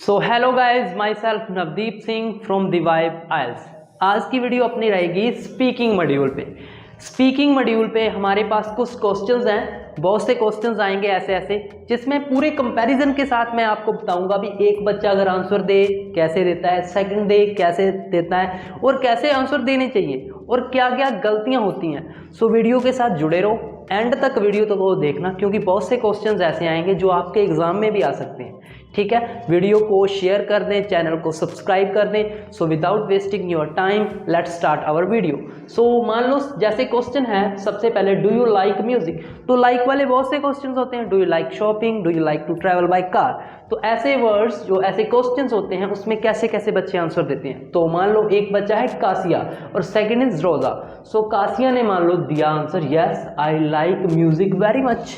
So hello guys, my self Navdeep Singh from the Vibe Isles. आज की video अपनी रहेगी स्पीकिंग मॉड्यूल पे। स्पीकिंग मॉड्यूल पे हमारे पास कुछ क्वेश्चंस हैं, बहुत से क्वेश्चंस आएंगे ऐसे ऐसे, जिसमें पूरे कंपैरिजन के साथ मैं आपको बताऊंगा भी एक बच्चा अगर आंसर दे कैसे देता है, सेकंड दे कैसे देता है और कैसे आंसर देने चाहिए और क्या क्या गलतियां होती हैं। सो वीडियो के साथ जुड़े रहो, एंड तक वीडियो तो वो देखना, क्योंकि बहुत से क्वेश्चंस ऐसे आएंगे जो आपके एग्जाम में भी आ सकते हैं। ठीक है, वीडियो को शेयर कर दें, चैनल को सब्सक्राइब कर दें। So without wasting your time let's start our video. So मान लो जैसे क्वेश्चन है, सबसे पहले डू यू लाइक म्यूजिक। तो लाइक वाले बहुत से क्वेश्चंस होते हैं, do you like shopping, do you like to travel by car. तो ऐसे वर्ड्स जो ऐसे क्वेश्चंस होते हैं उसमें कैसे कैसे बच्चे आंसर देते हैं। तो मान लो एक बच्चा है कासिया और सेकंड इज रोजा। सो कासिया ने मान लो दिया answer yes I like music very much,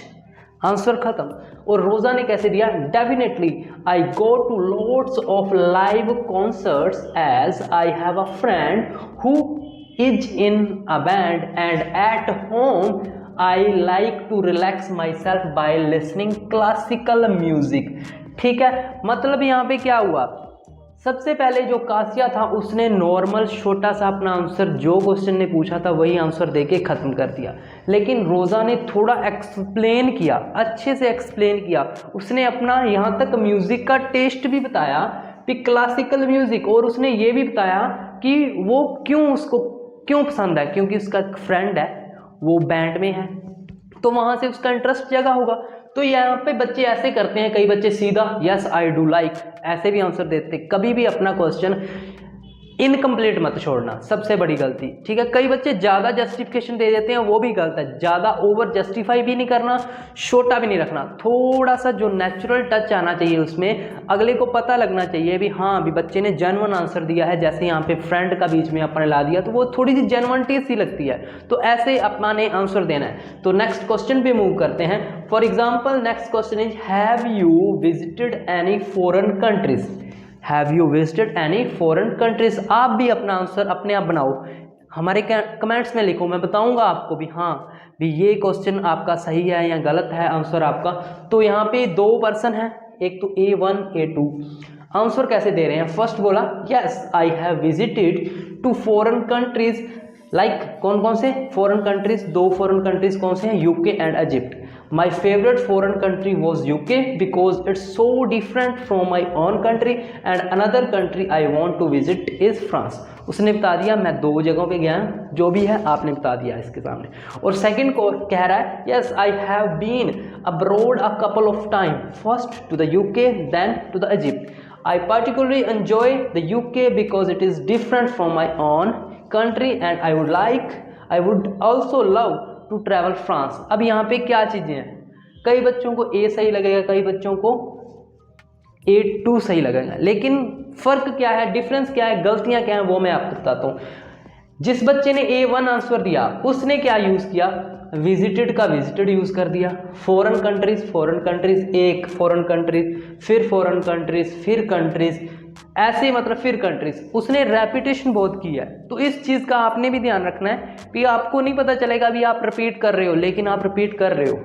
answer खत्म। और रोजा ने कैसे दिया, definitely I go to loads of live concerts as I have a friend who is in a band and at home I like to relax myself by listening classical music. ठीक है, मतलब यहाँ पे क्या हुआ, सबसे पहले जो कासिया था उसने नॉर्मल छोटा सा अपना आंसर जो क्वेश्चन ने पूछा था वही आंसर देके खत्म कर दिया, लेकिन रोजा ने थोड़ा एक्सप्लेन किया, अच्छे से एक्सप्लेन किया। उसने अपना यहाँ तक म्यूजिक का टेस्ट भी बताया कि क्लासिकल म्यूजिक, और उसने ये भी बताया कि वो उसको क्यों पसंद है, क्योंकि उसका फ्रेंड है वो बैंड में है तो वहां से उसका इंटरेस्ट जगा होगा। तो यहाँ पे बच्चे ऐसे करते हैं, कई बच्चे सीधा यस आई डू लाइक ऐसे भी आंसर देते। कभी भी अपना क्वेश्चन इनकम्प्लीट मत छोड़ना, सबसे बड़ी गलती। ठीक है, कई बच्चे ज़्यादा जस्टिफिकेशन दे देते हैं, वो भी गलत है। ज़्यादा ओवर जस्टिफाई भी नहीं करना, छोटा भी नहीं रखना, थोड़ा सा जो नेचुरल टच आना चाहिए उसमें, अगले को पता लगना चाहिए भी हाँ भी बच्चे ने जेन्युइन आंसर दिया है। जैसे यहाँ पे फ्रेंड का बीच में अपने ला दिया तो वो थोड़ी सी जेन्युइनिटी सी लगती है, तो ऐसे अपना ने आंसर देना है। तो नेक्स्ट क्वेश्चन पे मूव करते हैं। For example next question is have you visited any foreign countries. Have you visited any foreign countries. आप भी अपना आंसर अपने आप बनाओ, हमारे कमेंट्स में लिखो, मैं बताऊंगा आपको भी हाँ भी ये क्वेश्चन आपका सही है या गलत है आंसर आपका। तो यहाँ पे दो पर्सन है, एक तो A1 A2। आंसर कैसे दे रहे हैं, फर्स्ट बोला yes I have visited to foreign countries. Like कौन कौन से फॉरेन कंट्रीज, दो फॉरेन कंट्रीज कौन से हैं, UK and Egypt. My favourite foreign country was UK because it's so different from my own country and another country I want to visit is France. उसने बता दिया, मैं दो जगहों पे गया हूँ, जो भी है आपने बता दिया इसके सामने। और सेकंड को कह रहा है yes I have been abroad a couple of time, first to the UK then to the Egypt. I particularly enjoy the UK because it is different from my own country and I would also love to travel France। अब यहाँ पे क्या चीज़ें हैं, कई बच्चों को A सही लगेगा, कई बच्चों को A2 सही लगेगा, लेकिन फ़र्क क्या है, डिफरेंस क्या है, गलतियाँ क्या हैं, वो मैं आपको बताता हूँ। जिस बच्चे ने A1 आंसर दिया उसने क्या यूज़ किया, विजिटेड का विजिटेड यूज़ कर दिया। फॉरेन कंट्रीज एक फॉरेन कंट्रीज, फिर फॉरेन कंट्रीज, फिर कंट्रीज, ऐसे मतलब फिर कंट्रीज। उसने रेपिटेशन बहुत की है, तो इस चीज़ का आपने भी ध्यान रखना है कि आपको नहीं पता चलेगा भी आप रिपीट कर रहे हो, लेकिन आप रिपीट कर रहे हो।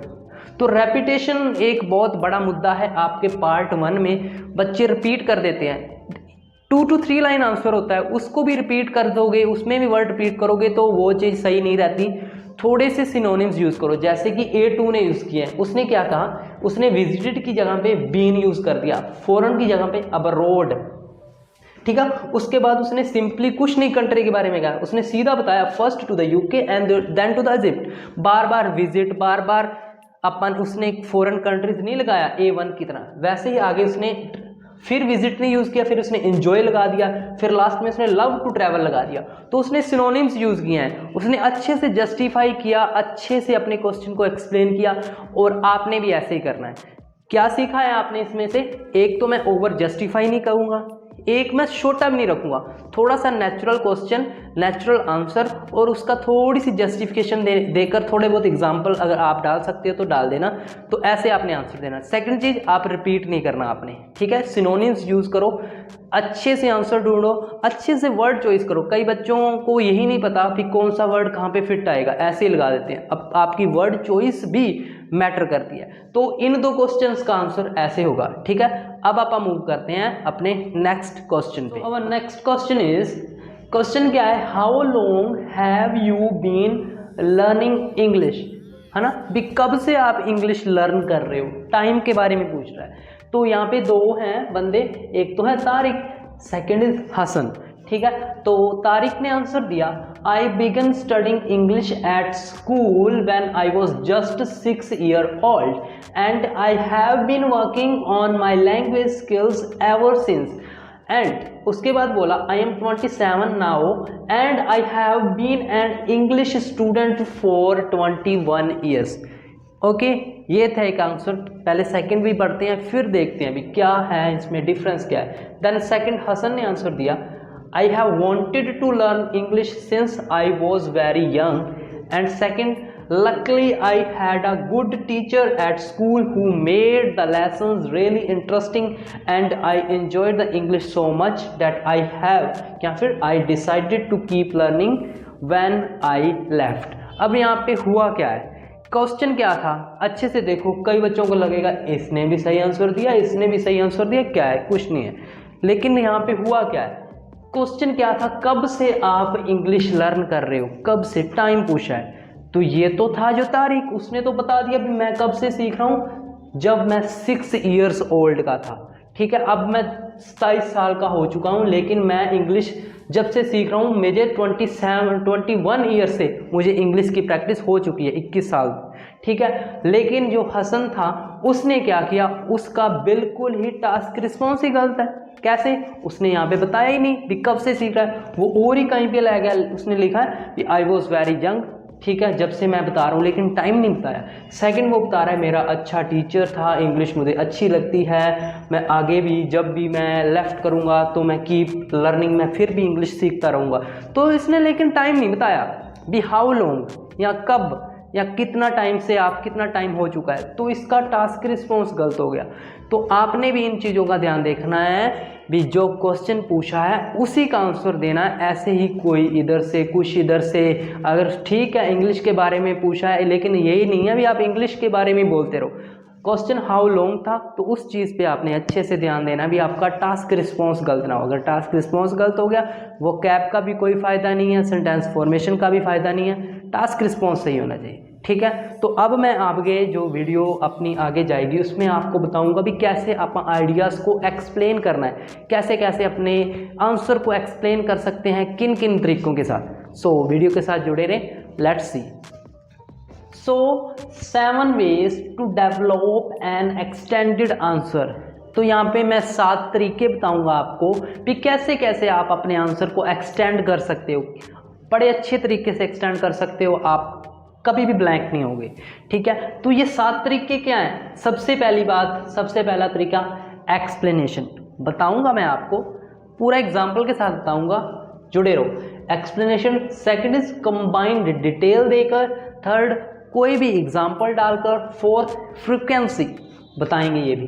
तो रेपिटेशन एक बहुत बड़ा मुद्दा है आपके पार्ट 1 में, बच्चे रिपीट कर देते हैं। 2 to 3 लाइन आंसर होता है, उसको भी रिपीट कर दोगे, उसमें भी वर्ड रिपीट करोगे तो वो चीज़ सही नहीं रहती। थोड़े से सिनोनिम्स यूज़ करो, जैसे कि A2 ने यूज़ किए हैं। उसने क्या कहा, उसने विजिटेड की जगह पे बीन यूज़ कर दिया, फॉरेन की जगह पे अब्रॉड। ठीक है, उसके बाद उसने सिंपली कुछ नहीं कंट्री के बारे में कहा, उसने सीधा बताया first to the UK and then to the Egypt. बार बार विजिट, बार बार अपन उसने फॉरेन कंट्रीज नहीं लगाया A1 की तरह, वैसे ही आगे उसने फिर विजिट नहीं यूज़ किया, फिर उसने एंजॉय लगा दिया, फिर लास्ट में उसने लव टू ट्रैवल लगा दिया। तो उसने सिनोनिम्स यूज़ किए हैं, उसने अच्छे से जस्टिफाई किया, अच्छे से अपने क्वेश्चन को एक्सप्लेन किया, और आपने भी ऐसे ही करना है। क्या सीखा है आपने इसमें से, एक तो मैं ओवर जस्टिफाई नहीं करूँगा, एक मैं छोटा भी नहीं रखूँगा, थोड़ा सा नेचुरल क्वेश्चन नेचुरल आंसर और उसका थोड़ी सी जस्टिफिकेशन देकर थोड़े बहुत एग्जांपल अगर आप डाल सकते हो तो डाल देना। तो ऐसे आपने आंसर देना। सेकंड चीज़, आप रिपीट नहीं करना आपने, ठीक है। सिनोनिम्स यूज़ करो, अच्छे से आंसर ढूंढो, अच्छे से वर्ड चॉइस करो। कई बच्चों को यही नहीं पता कि कौन सा वर्ड कहाँ पे फिट आएगा, ऐसे ही लगा देते हैं। अब आपकी वर्ड चॉइस भी मैटर करती है। तो इन दो क्वेश्चंस का आंसर ऐसे होगा, ठीक है। अब आप मूव करते हैं अपने नेक्स्ट क्वेश्चन पे। Our next question is, question क्या है, how long have you been learning English, है ना। भी कब से आप इंग्लिश लर्न कर रहे हो, टाइम के बारे में पूछ रहा है। तो यहाँ पे दो हैं बंदे, एक तो है तारिक, सेकंड इज हसन, ठीक है। तो तारिक ने आंसर दिया, I began studying English at school when I was just 6 years old and I have been working on my language skills ever since। And उसके बाद बोला, I am 27 now and I have been an English student for 21 years। Okay, ये था एक answer. पहले second भी पढ़ते हैं, फिर देखते हैं भी क्या है इसमें, डिफरेंस क्या है। देन सेकंड हसन ने आंसर दिया, I have wanted to learn English since I was very young, and second, luckily I had a good teacher at school who made the lessons really interesting and I enjoyed the English so much that I decided to keep learning when I left। अब यहाँ पे हुआ क्या है, question क्या था, अच्छे से देखो। कई बच्चों को लगेगा इसने भी सही आंसर दिया, इसने भी सही आंसर दिया, क्या है, कुछ नहीं है। लेकिन यहाँ पे हुआ क्या है, क्वेश्चन क्या था, कब से आप इंग्लिश लर्न कर रहे हो, कब से, टाइम पूछा है। तो ये तो था जो तारिक, उसने तो बता दिया भी मैं कब से सीख रहा हूँ, जब मैं 6 years old का था, ठीक है। अब मैं 27 साल का हो चुका हूँ, लेकिन मैं इंग्लिश जब से सीख रहा हूँ, मुझे 21 ईयर से मुझे इंग्लिश की प्रैक्टिस हो चुकी है, 21 साल, ठीक है। लेकिन जो हसन था उसने क्या किया, उसका बिल्कुल ही टास्क रिस्पॉन्स ही गलत है। कैसे, उसने यहाँ पे बताया ही नहीं कि कब से सीख रहा है, वो और ही कहीं पे ले गया, उसने लिखा है कि आई वॉज वेरी यंग, ठीक है, जब से मैं बता रहा हूँ, लेकिन टाइम नहीं बताया। सेकंड वो बता रहा है मेरा अच्छा टीचर था, इंग्लिश मुझे अच्छी लगती है, मैं आगे भी जब भी मैं लेफ्ट करूँगा तो मैं कीप लर्निंग में फिर भी इंग्लिश सीखता रहूँगा। तो इसने लेकिन टाइम नहीं बताया भी हाउ लॉन्ग, या कब, या कितना टाइम से, आप कितना टाइम हो चुका है। तो इसका टास्क रिस्पॉन्स गलत हो गया। तो आपने भी इन चीज़ों का ध्यान देखना है भी जो क्वेश्चन पूछा है उसी का आंसर देना है। ऐसे ही कोई इधर से कुछ इधर से, अगर ठीक है इंग्लिश के बारे में पूछा है, लेकिन यही नहीं है भी आप इंग्लिश के बारे में बोलते रहो। क्वेश्चन हाउ लॉन्ग था, तो उस चीज़ पे आपने अच्छे से ध्यान देना भी आपका टास्क रिस्पॉन्स गलत ना हो। अगर टास्क रिस्पॉन्स गलत हो गया, वो कैप का भी कोई फ़ायदा नहीं है, सेंटेंस फॉर्मेशन का भी फ़ायदा नहीं है, टास्क रिस्पॉन्स सही होना चाहिए, ठीक है। तो अब मैं आगे जो वीडियो अपनी आगे जाएगी उसमें आपको बताऊंगा भी कैसे आप आइडियाज़ को एक्सप्लेन करना है, कैसे कैसे अपने आंसर को एक्सप्लेन कर सकते हैं, किन किन तरीकों के साथ। सो वीडियो के साथ जुड़े रहें, let's see. So 7 ways to develop an extended answer. तो यहाँ पे मैं 7 तरीके बताऊंगा आपको भी कैसे कैसे आप अपने आंसर को एक्सटेंड कर सकते हो, बड़े अच्छे तरीके से एक्सटेंड कर सकते हो, आप कभी भी ब्लैंक नहीं होंगे, ठीक है। तो ये 7 तरीके क्या हैं, सबसे पहली बात, सबसे पहला तरीका एक्सप्लेनेशन। बताऊंगा मैं आपको, पूरा एग्जाम्पल के साथ बताऊंगा, जुड़े रहो। Explanation. Second is combined detail देकर। थर्ड कोई भी एग्जाम्पल डालकर। फोर्थ फ्रीक्वेंसी बताएंगे ये भी।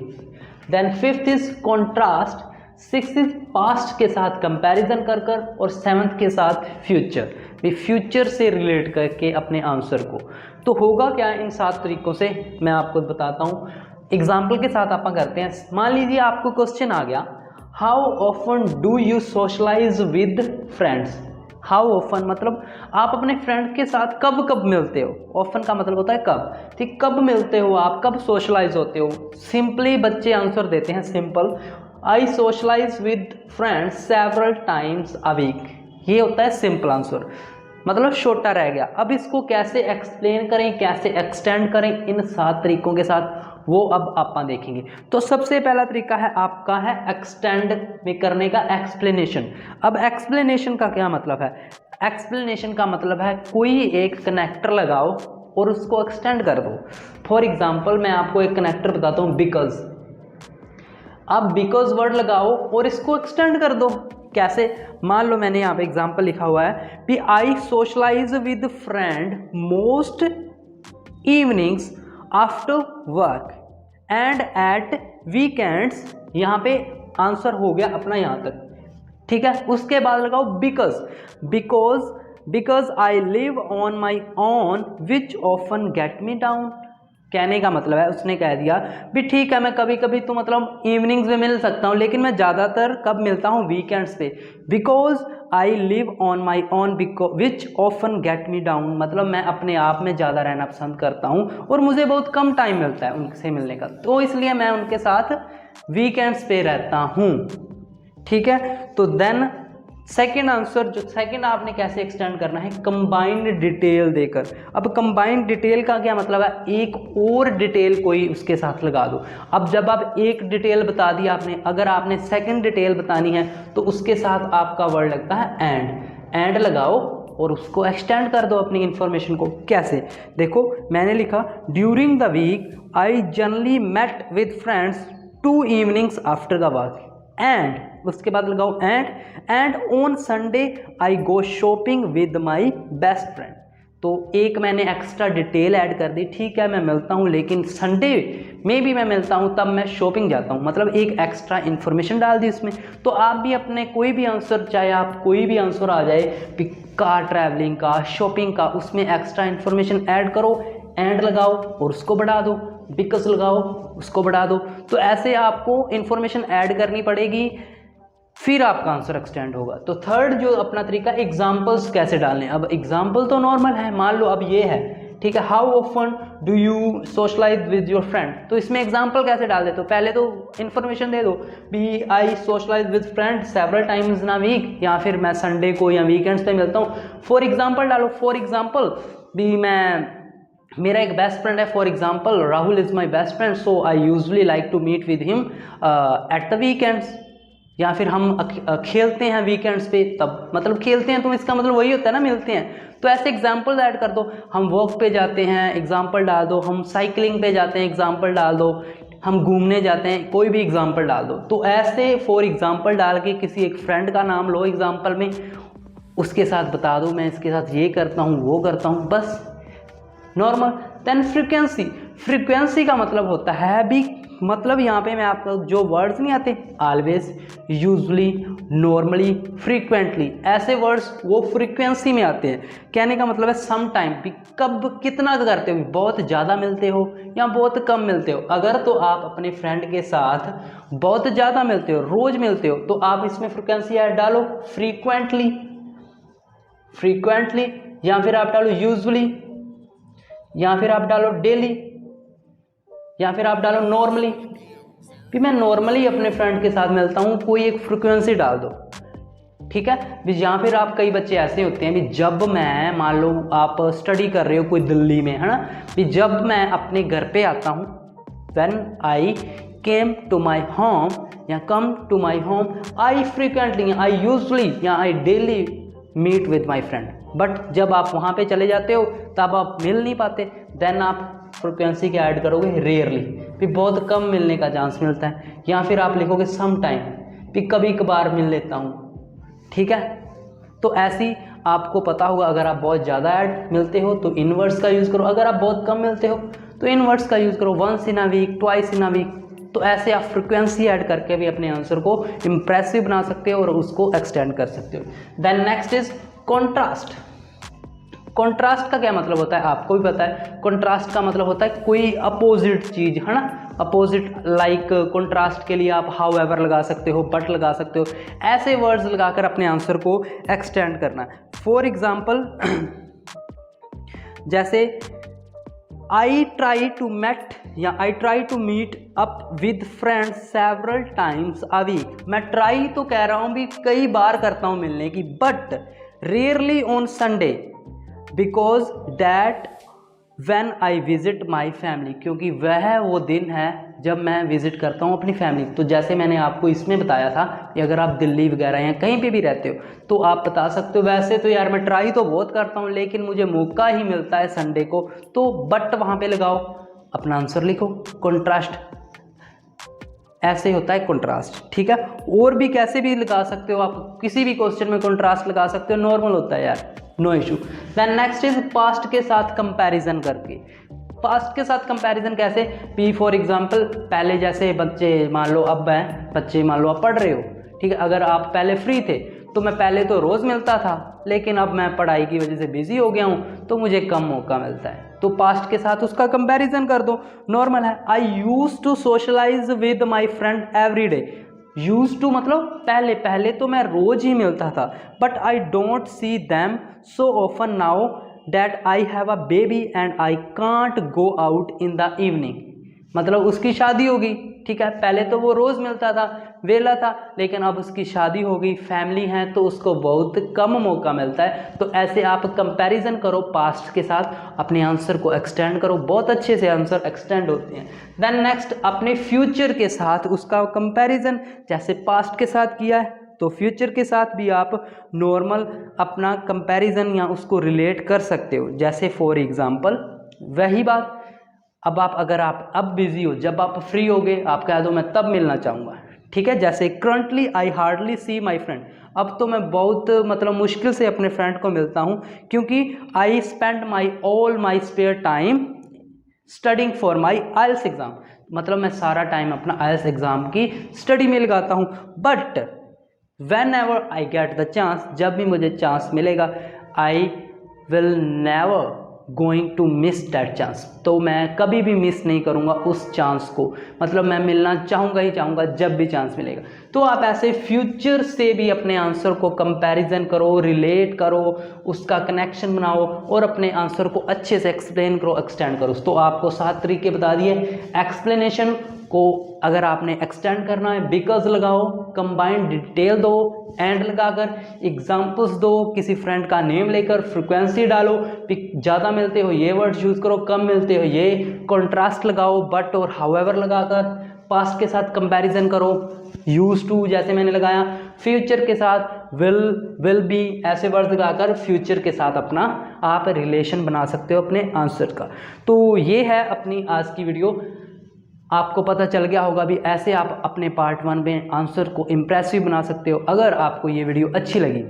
Then fifth is contrast. Six is past के साथ कंपैरिजन कर कर, और सेवन्थ के साथ फ्यूचर, भी फ्यूचर से रिलेट करके अपने आंसर को। तो होगा क्या इन 7 तरीकों से, मैं आपको बताता हूँ। एग्जाम्पल के साथ आप करते हैं। मान लीजिए आपको क्वेश्चन आ गया, how often do you socialise with friends. How often मतलब आप अपने फ्रेंड के साथ कब कब मिलते हो। ऑफन का मतलब होता है कब, ठीक, कब मिलते हो आप, कब सोशलाइज होते हो। सिंपली बच्चे आंसर देते हैं simple, I socialise with friends several times a week. ये होता है सिंपल आंसर, मतलब छोटा रह गया। अब इसको कैसे एक्सप्लेन करें, कैसे एक्सटेंड करें इन 7 तरीकों के साथ, वो अब आप देखेंगे। तो सबसे पहला तरीका है आपका है एक्सटेंड में करने का, एक्सप्लेनेशन। अब एक्सप्लेनेशन का क्या मतलब है, एक्सप्लेनेशन का मतलब है कोई एक कनेक्टर लगाओ और उसको एक्सटेंड कर दो। फॉर एग्जाम्पल मैं आपको एक कनेक्टर बताता हूँ, बिकॉज। आप बिकॉज वर्ड लगाओ और इसको एक्सटेंड कर दो, कैसे, मान लो मैंने यहाँ पे एग्जांपल लिखा हुआ है कि I socialise with friend most evenings after work and at weekends. यहाँ पे आंसर हो गया अपना यहाँ तक, ठीक है। उसके बाद लगाओ because I live on my own which often get me down. कहने का मतलब है, उसने कह दिया भी ठीक है मैं कभी कभी तो मतलब इवनिंग्स में मिल सकता हूँ, लेकिन मैं ज़्यादातर कब मिलता हूँ, वीकेंड्स पे। Because I live on my own which often get me down, मतलब मैं अपने आप में ज़्यादा रहना पसंद करता हूँ और मुझे बहुत कम टाइम मिलता है उनसे मिलने का, तो इसलिए मैं उनके साथ वीकेंड्स पे रहता हूँ, ठीक है। तो देन सेकेंड आंसर, जो सेकेंड आपने कैसे एक्सटेंड करना है, कंबाइंड डिटेल देकर। अब कंबाइंड डिटेल का क्या मतलब है, एक और डिटेल कोई उसके साथ लगा दो। अब जब आप एक डिटेल बता दी आपने, अगर आपने सेकंड डिटेल बतानी है तो उसके साथ आपका वर्ड लगता है एंड लगाओ और उसको एक्सटेंड कर दो अपनी इंफॉर्मेशन को। कैसे, देखो मैंने लिखा during the week I generally met with friends 2 evenings after the work and, उसके बाद लगाओ and on Sunday I go shopping with my best friend. तो एक मैंने एक्स्ट्रा डिटेल ऐड कर दी, ठीक है मैं मिलता हूँ लेकिन संडे में भी मैं मिलता हूँ, तब मैं शॉपिंग जाता हूँ, मतलब एक एक्स्ट्रा इन्फॉर्मेशन डाल दी उसमें। तो आप भी अपने कोई भी आंसर, चाहे आप कोई भी आंसर आ जाए, कार ट्रैवलिंग का, शॉपिंग का, उसमें एक्स्ट्रा इन्फॉर्मेशन ऐड करो, एंड लगाओ और उसको बढ़ा दो, बिकॉज लगाओ उसको बढ़ा दो। तो ऐसे आपको इन्फॉर्मेशन ऐड करनी पड़ेगी, फिर आपका आंसर एक्सटेंड होगा। तो थर्ड जो अपना तरीका, एग्जाम्पल्स कैसे डालने। अब एग्जाम्पल तो नॉर्मल है, मान लो अब ये है, ठीक है, how often do you socialise with your friend, तो इसमें एग्जाम्पल कैसे डाल देते हो, पहले तो इन्फॉर्मेशन दे दो भी I socialise with friend several times in a week, या फिर मैं संडे को या वीकेंड्स पे मिलता हूँ। फॉर एग्जाम्पल डालो, फॉर एग्जाम्पल भी मेरा एक बेस्ट फ्रेंड है, for example Rahul is my best friend, so I usually like to meet with him at the weekends. या फिर हम खेलते हैं वीकेंड्स पे, तब मतलब खेलते हैं तो इसका मतलब वही होता है ना, मिलते हैं। तो ऐसे एग्जाम्पल ऐड कर दो, हम वॉक पे जाते हैं एग्जाम्पल डाल दो, हम साइकिलिंग पे जाते हैं एग्जाम्पल डाल दो, हम घूमने जाते हैं, कोई भी एग्जाम्पल डाल दो। तो ऐसे फॉर एग्जाम्पल डाल के किसी एक फ्रेंड का नाम लो एग्जाम्पल में, उसके साथ बता दो मैं इसके साथ ये करता हूँ वो करता हूँ, बस नॉर्मल। देन फ्रीक्वेंसी का मतलब होता है भी, मतलब यहाँ पे मैं आपको जो वर्ड्स नहीं आते, ऑलवेज, यूजली, नॉर्मली, फ्रीक्वेंटली, ऐसे वर्ड्स वो फ्रीक्वेंसी में आते हैं। कहने का मतलब है सम टाइम, कब कितना करते हो, बहुत ज़्यादा मिलते हो या बहुत कम मिलते हो। अगर तो आप अपने फ्रेंड के साथ बहुत ज़्यादा मिलते हो, रोज़ मिलते हो, तो आप इसमें फ्रीक्वेंसी ऐड डालो फ्रीक्वेंटली, या फिर आप डालो यूजली, या फिर आप डालो डेली, या फिर आप डालो नॉर्मली। भी मैं नॉर्मली अपने फ्रेंड के साथ मिलता हूँ, कोई एक फ्रीक्वेंसी डाल दो, ठीक है। भी या फिर आप, कई बच्चे ऐसे होते हैं भी जब मैं, मान लो आप स्टडी कर रहे हो कोई दिल्ली में, है ना, भी जब मैं अपने घर पे आता हूँ, when I came to my home या come to my home, I frequently, I usually या I daily meet with my friend. But जब आप वहाँ पे चले जाते हो तब आप मिल नहीं पाते, देन आप फ्रिक्वेंसी क्या ऐड करोगे, रेयरली, भी बहुत कम मिलने का चांस मिलता है। या फिर आप लिखोगे सम टाइम, भी कभी कभार मिल लेता हूँ, ठीक है। तो ऐसी आपको पता होगा, अगर आप बहुत ज़्यादा ऐड मिलते हो तो इनवर्स का यूज़ करो, अगर आप बहुत कम मिलते हो तो इनवर्स का यूज़ करो, once in a week, twice in a week. तो ऐसे आप फ्रिक्वेंसी ऐड करके भी अपने आंसर को इम्प्रेसिव बना सकते हो और उसको एक्सटेंड कर सकते हो। Then next is contrast. Contrast का क्या मतलब होता है, आपको भी पता है। कॉन्ट्रास्ट का मतलब होता है कोई अपोजिट चीज़, है ना, अपोजिट, लाइक कॉन्ट्रास्ट के लिए आप हाउ एवर लगा सकते हो, बट लगा सकते हो, ऐसे वर्ड्स लगाकर अपने आंसर को एक्सटेंड करना। फॉर एग्जाम्पल जैसे आई ट्राई टू मेट या I try to meet up with friends several times a week. मैं ट्राई तो कह रहा हूँ भी कई बार करता हूँ मिलने की, but rarely on Sunday because that when I visit my family, क्योंकि वह वो दिन है जब मैं विजिट करता हूँ अपनी फैमिली। तो जैसे मैंने आपको इसमें बताया था कि अगर आप दिल्ली वगैरह या कहीं पे भी रहते हो तो आप बता सकते हो वैसे तो यार मैं ट्राई तो बहुत करता हूँ लेकिन मुझे मौका ही मिलता है संडे को, तो बट वहाँ पे लगाओ, अपना आंसर लिखो, कॉन्ट्रास्ट ऐसे होता है कंट्रास्ट, ठीक है। और भी कैसे भी लगा सकते हो आप, किसी भी क्वेश्चन में कंट्रास्ट लगा सकते हो, नॉर्मल होता है यार, no issue. Then next is past के साथ कंपैरिजन करके। पास्ट के साथ कंपैरिजन कैसे, पी फॉर एग्जांपल, पहले जैसे बच्चे मान लो अब हैं, बच्चे मान लो आप पढ़ रहे हो, ठीक है। अगर आप पहले फ्री थे तो मैं पहले तो रोज़ मिलता था, लेकिन अब मैं पढ़ाई की वजह से बिजी हो गया हूँ तो मुझे कम मौका मिलता है। तो पास्ट के साथ उसका कंपैरिजन कर दो, नॉर्मल है। I use to socialise with my friend every day. Use to मतलब पहले, पहले तो मैं रोज़ ही मिलता था, but I don't see them so often now that I have a baby and I can't go out in the evening. मतलब उसकी शादी होगी, ठीक है। पहले तो वो रोज़ मिलता था, वेला था, लेकिन अब उसकी शादी हो गई, फैमिली है, तो उसको बहुत कम मौका मिलता है। तो ऐसे आप कंपैरिजन करो पास्ट के साथ, अपने आंसर को एक्सटेंड करो, बहुत अच्छे से आंसर एक्सटेंड होते हैं। देन नेक्स्ट, अपने फ्यूचर के साथ उसका कंपैरिजन, जैसे पास्ट के साथ किया है तो फ्यूचर के साथ भी आप नॉर्मल अपना कंपैरिजन या उसको रिलेट कर सकते हो। जैसे फॉर एग्जांपल वही बात, अब आप अगर आप अब बिजी हो, जब आप फ्री होगे आप कह दो मैं तब मिलना चाहूँगा, ठीक है। जैसे currently I hardly see my friend, अब तो मैं बहुत मतलब मुश्किल से अपने फ्रेंड को मिलता हूँ, क्योंकि I spend my all my spare time studying for my IELTS exam. मतलब मैं सारा टाइम अपना आइल्स एग्ज़ाम की स्टडी में लगाता हूँ। But whenever I get the chance, जब भी मुझे चांस मिलेगा, I will never going to miss that chance. तो मैं कभी भी मिस नहीं करूँगा उस चांस को, मतलब मैं मिलना चाहूँगा ही चाहूँगा जब भी चांस मिलेगा। तो आप ऐसे फ्यूचर से भी अपने आंसर को कंपैरिजन करो, रिलेट करो, उसका कनेक्शन बनाओ और अपने आंसर को अच्छे से एक्सप्लेन करो, एक्सटेंड करो। तो आपको 7 तरीके बता दिए। एक्सप्लेनेशन को अगर आपने एक्सटेंड करना है, बिकॉज लगाओ, कंबाइंड डिटेल दो, एंड लगाकर एग्जाम्पल्स दो, किसी फ्रेंड का नेम लेकर फ्रीक्वेंसी डालो, ज़्यादा मिलते हो ये वर्ड यूज़ करो, कम मिलते हो ये, कॉन्ट्रास्ट लगाओ, बट और हाउएवर लगाकर, पास्ट के साथ कंपैरिजन करो, यूज टू जैसे मैंने लगाया, फ्यूचर के साथ विल बी, ऐसे वर्ड लगाकर फ्यूचर के साथ अपना आप रिलेशन बना सकते हो अपने आंसर का। तो ये है अपनी आज की वीडियो। आपको पता चल गया होगा भी ऐसे आप अपने पार्ट 1 में आंसर को इम्प्रेसिव बना सकते हो। अगर आपको ये वीडियो अच्छी लगी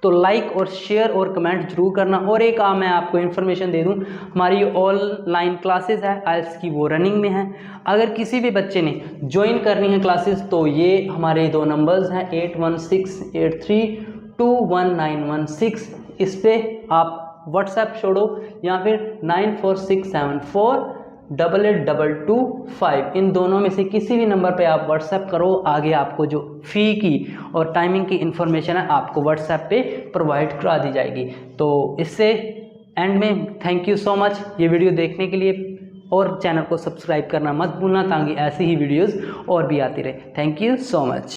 तो लाइक और शेयर और कमेंट जरूर करना। और एक मैं आपको इन्फॉर्मेशन दे दूं, हमारी ऑनलाइन क्लासेस है आइल्स की, वो रनिंग में है। अगर किसी भी बच्चे ने ज्वाइन करनी है क्लासेस तो ये हमारे 2 नंबर्स हैं 8168321916, इस पर आप व्हाट्सएप छोड़ो या फिर 9467488225, इन दोनों में से किसी भी नंबर पे आप व्हाट्सएप करो। आगे आपको जो फ़ी की और टाइमिंग की इन्फॉर्मेशन है आपको व्हाट्सएप पे प्रोवाइड करा दी जाएगी। तो इससे एंड में थैंक यू सो मच ये वीडियो देखने के लिए, और चैनल को सब्सक्राइब करना मत भूलना ताकि ऐसी ही वीडियोस और भी आती रहे। Thank you so much.